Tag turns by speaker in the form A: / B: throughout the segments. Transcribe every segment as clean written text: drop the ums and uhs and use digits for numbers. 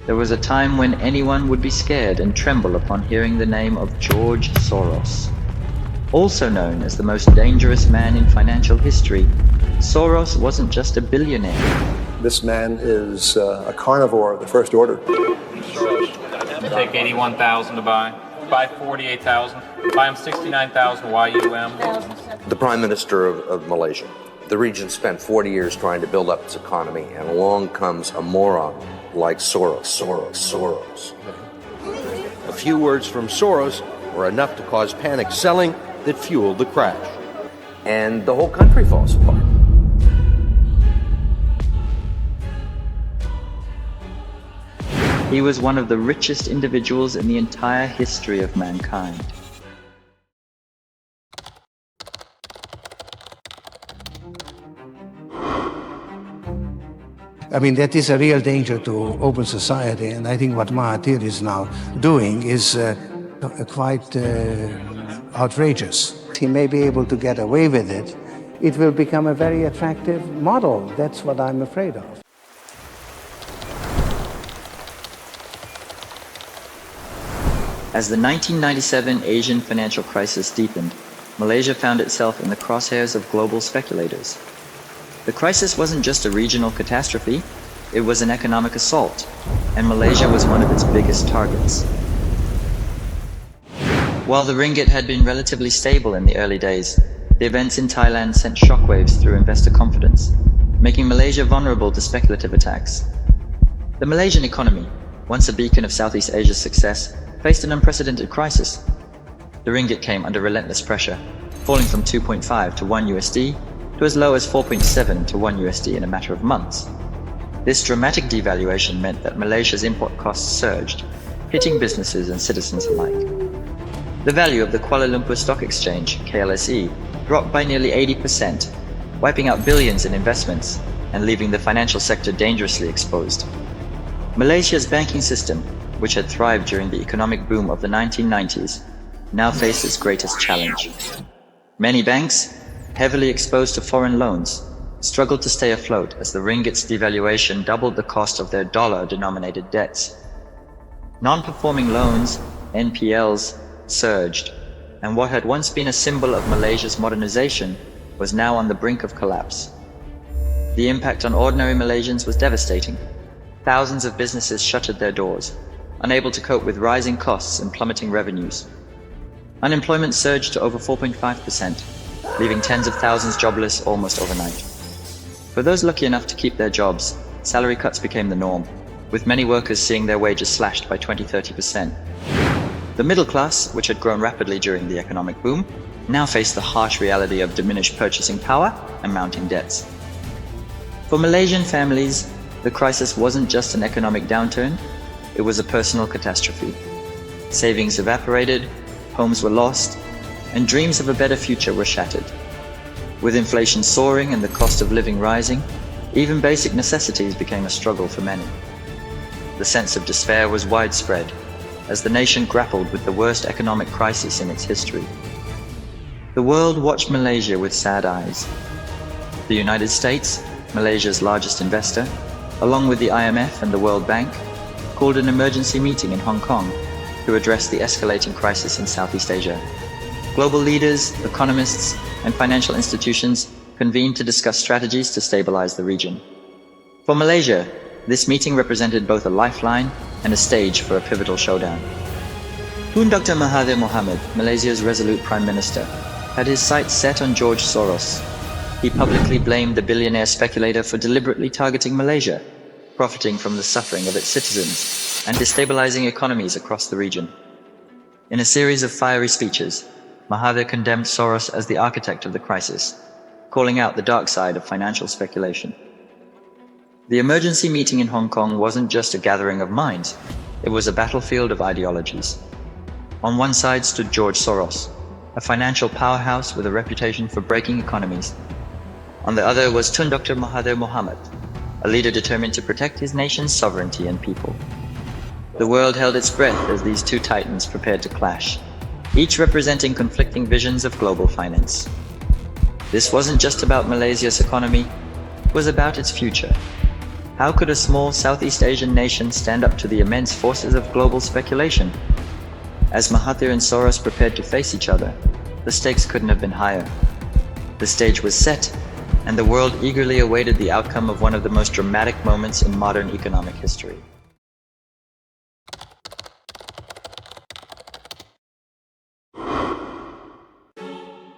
A: There was a time when anyone would be scared and tremble upon hearing the name of George Soros. Also known as the most dangerous man in financial history, Soros wasn't just a billionaire.
B: This man is a carnivore of the first order.
C: Take 81,000 to buy. Buy 48,000. Buy him 69,000 YUM.
D: The Prime Minister of Malaysia. The region spent 40 years trying to build up its economy, and along comes a moron like Soros.
E: A few words from Soros were enough to cause panic selling that fueled the crash.
D: And the whole country falls apart.
A: He was one of the richest individuals in the entire history of mankind.
F: I mean, that is a real danger to open society, and I think what Mahathir is now doing is quite outrageous. He may be able to get away with it. It will become a very attractive model. That's what I'm afraid of.
A: As the 1997 Asian financial crisis deepened, Malaysia found itself in the crosshairs of global speculators. The crisis wasn't just a regional catastrophe, it was an economic assault, and Malaysia was one of its biggest targets. While the ringgit had been relatively stable in the early days, the events in Thailand sent shockwaves through investor confidence, making Malaysia vulnerable to speculative attacks. The Malaysian economy, once a beacon of Southeast Asia's success, faced an unprecedented crisis. The ringgit came under relentless pressure, falling from 2.5 to 1 USD to as low as 4.7 to 1 USD in a matter of months. This dramatic devaluation meant that Malaysia's import costs surged, hitting businesses and citizens alike. The value of the Kuala Lumpur Stock Exchange, KLSE, dropped by nearly 80%, wiping out billions in investments and leaving the financial sector dangerously exposed. Malaysia's banking system, which had thrived during the economic boom of the 1990s, now faced its greatest challenge. Many banks, heavily exposed to foreign loans, struggled to stay afloat as the ringgit's devaluation doubled the cost of their dollar-denominated debts. Non-performing loans, NPLs, surged, and what had once been a symbol of Malaysia's modernization was now on the brink of collapse. The impact on ordinary Malaysians was devastating. Thousands of businesses shuttered their doors, unable to cope with rising costs and plummeting revenues. Unemployment surged to over 4.5%, leaving tens of thousands jobless almost overnight. For those lucky enough to keep their jobs, salary cuts became the norm, with many workers seeing their wages slashed by 20–30%. The middle class, which had grown rapidly during the economic boom, now faced the harsh reality of diminished purchasing power and mounting debts. For Malaysian families, the crisis wasn't just an economic downturn, it was a personal catastrophe. Savings evaporated, homes were lost, and dreams of a better future were shattered. With inflation soaring and the cost of living rising, even basic necessities became a struggle for many. The sense of despair was widespread as the nation grappled with the worst economic crisis in its history. The world watched Malaysia with sad eyes. The United States, Malaysia's largest investor, along with the IMF and the World Bank, called an emergency meeting in Hong Kong to address the escalating crisis in Southeast Asia. Global leaders, economists, and financial institutions convened to discuss strategies to stabilize the region. For Malaysia, this meeting represented both a lifeline and a stage for a pivotal showdown. Tun Dr. Mahathir Mohamad, Malaysia's resolute Prime Minister, had his sights set on George Soros. He publicly blamed the billionaire speculator for deliberately targeting Malaysia, profiting from the suffering of its citizens and destabilizing economies across the region. In a series of fiery speeches, Mahathir condemned Soros as the architect of the crisis, calling out the dark side of financial speculation. The emergency meeting in Hong Kong wasn't just a gathering of minds, it was a battlefield of ideologies. On one side stood George Soros, a financial powerhouse with a reputation for breaking economies. On the other was Tun Dr. Mahathir Mohamad, a leader determined to protect his nation's sovereignty and people. The world held its breath as these two titans prepared to clash, each representing conflicting visions of global finance. This wasn't just about Malaysia's economy, it was about its future. How could a small Southeast Asian nation stand up to the immense forces of global speculation? As Mahathir and Soros prepared to face each other, the stakes couldn't have been higher. The stage was set, and the world eagerly awaited the outcome of one of the most dramatic moments in modern economic history.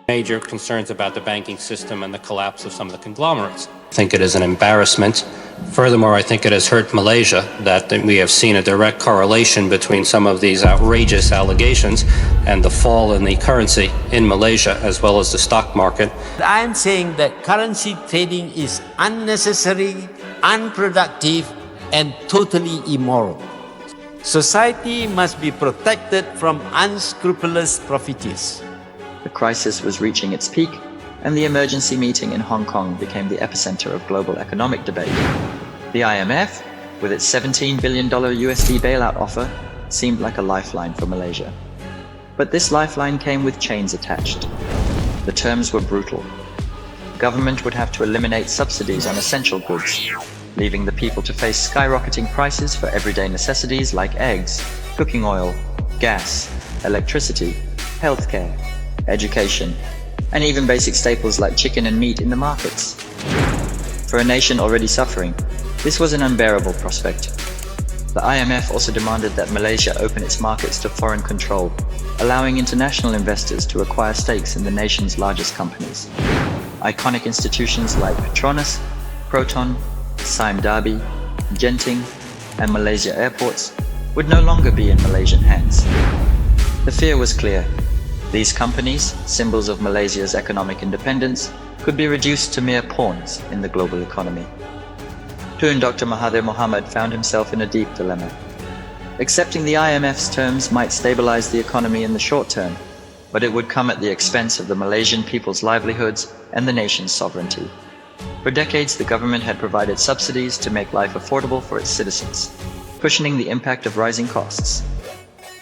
G: Major concerns about the banking system and the collapse of some of the conglomerates. I think it is an embarrassment. Furthermore, I think it has hurt Malaysia that we have seen a direct correlation between some of these outrageous allegations and the fall in the currency in Malaysia as well as the stock market.
H: I am saying that currency trading is unnecessary, unproductive, and totally immoral. Society must be protected from unscrupulous profiteers.
A: The crisis was reaching its peak, and the emergency meeting in Hong Kong became the epicenter of global economic debate. The IMF, with its $17 billion USD bailout offer, seemed like a lifeline for Malaysia. But this lifeline came with chains attached. The terms were brutal. Government would have to eliminate subsidies on essential goods, leaving the people to face skyrocketing prices for everyday necessities like eggs, cooking oil, gas, electricity, healthcare, education, and even basic staples like chicken and meat in the markets. For a nation already suffering, this was an unbearable prospect. The IMF also demanded that Malaysia open its markets to foreign control, allowing international investors to acquire stakes in the nation's largest companies. Iconic institutions like Petronas, Proton, Sime Darby, Genting, and Malaysia Airports would no longer be in Malaysian hands. The fear was clear. These companies, symbols of Malaysia's economic independence, could be reduced to mere pawns in the global economy. Tun Dr. Mahathir Mohamad found himself in a deep dilemma. Accepting the IMF's terms might stabilize the economy in the short term, but it would come at the expense of the Malaysian people's livelihoods and the nation's sovereignty. For decades, the government had provided subsidies to make life affordable for its citizens, cushioning the impact of rising costs.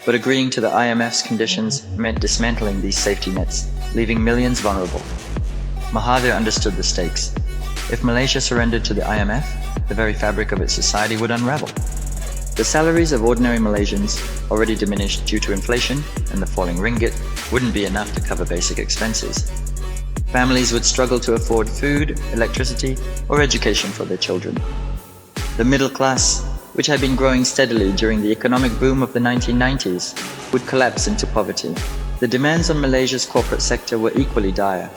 A: But agreeing to the IMF's conditions meant dismantling these safety nets, leaving millions vulnerable. Mahathir understood the stakes. If Malaysia surrendered to the IMF, the very fabric of its society would unravel. The salaries of ordinary Malaysians, already diminished due to inflation and the falling ringgit, wouldn't be enough to cover basic expenses. Families would struggle to afford food, electricity, or education for their children. The middle class, which had been growing steadily during the economic boom of the 1990s, would collapse into poverty. The demands on Malaysia's corporate sector were equally dire.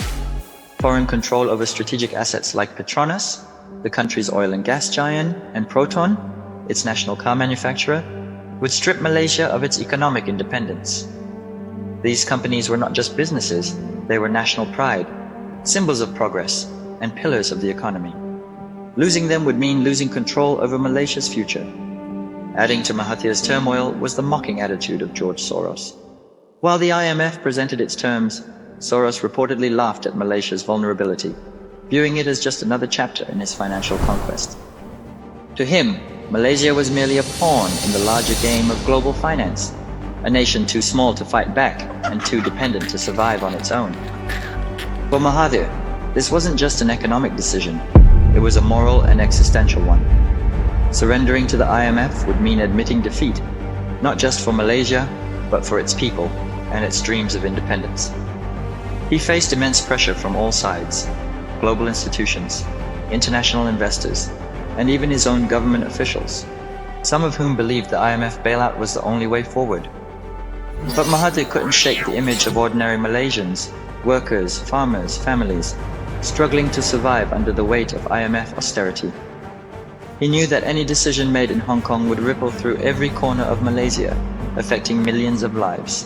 A: Foreign control over strategic assets like Petronas, the country's oil and gas giant, and Proton, its national car manufacturer, would strip Malaysia of its economic independence. These companies were not just businesses, they were national pride, symbols of progress, and pillars of the economy. Losing them would mean losing control over Malaysia's future. Adding to Mahathir's turmoil was the mocking attitude of George Soros. While the IMF presented its terms, Soros reportedly laughed at Malaysia's vulnerability, viewing it as just another chapter in his financial conquest. To him, Malaysia was merely a pawn in the larger game of global finance, a nation too small to fight back and too dependent to survive on its own. For Mahathir, this wasn't just an economic decision. It was a moral and existential one. Surrendering to the IMF would mean admitting defeat, not just for Malaysia, but for its people and its dreams of independence. He faced immense pressure from all sides, global institutions, international investors, and even his own government officials, some of whom believed the IMF bailout was the only way forward. But Mahathir couldn't shake the image of ordinary Malaysians, workers, farmers, families, struggling to survive under the weight of IMF austerity. He knew that any decision made in Hong Kong would ripple through every corner of Malaysia, affecting millions of lives.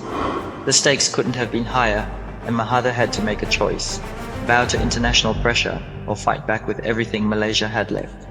A: The stakes couldn't have been higher, and Mahathir had to make a choice: bow to international pressure or fight back with everything Malaysia had left.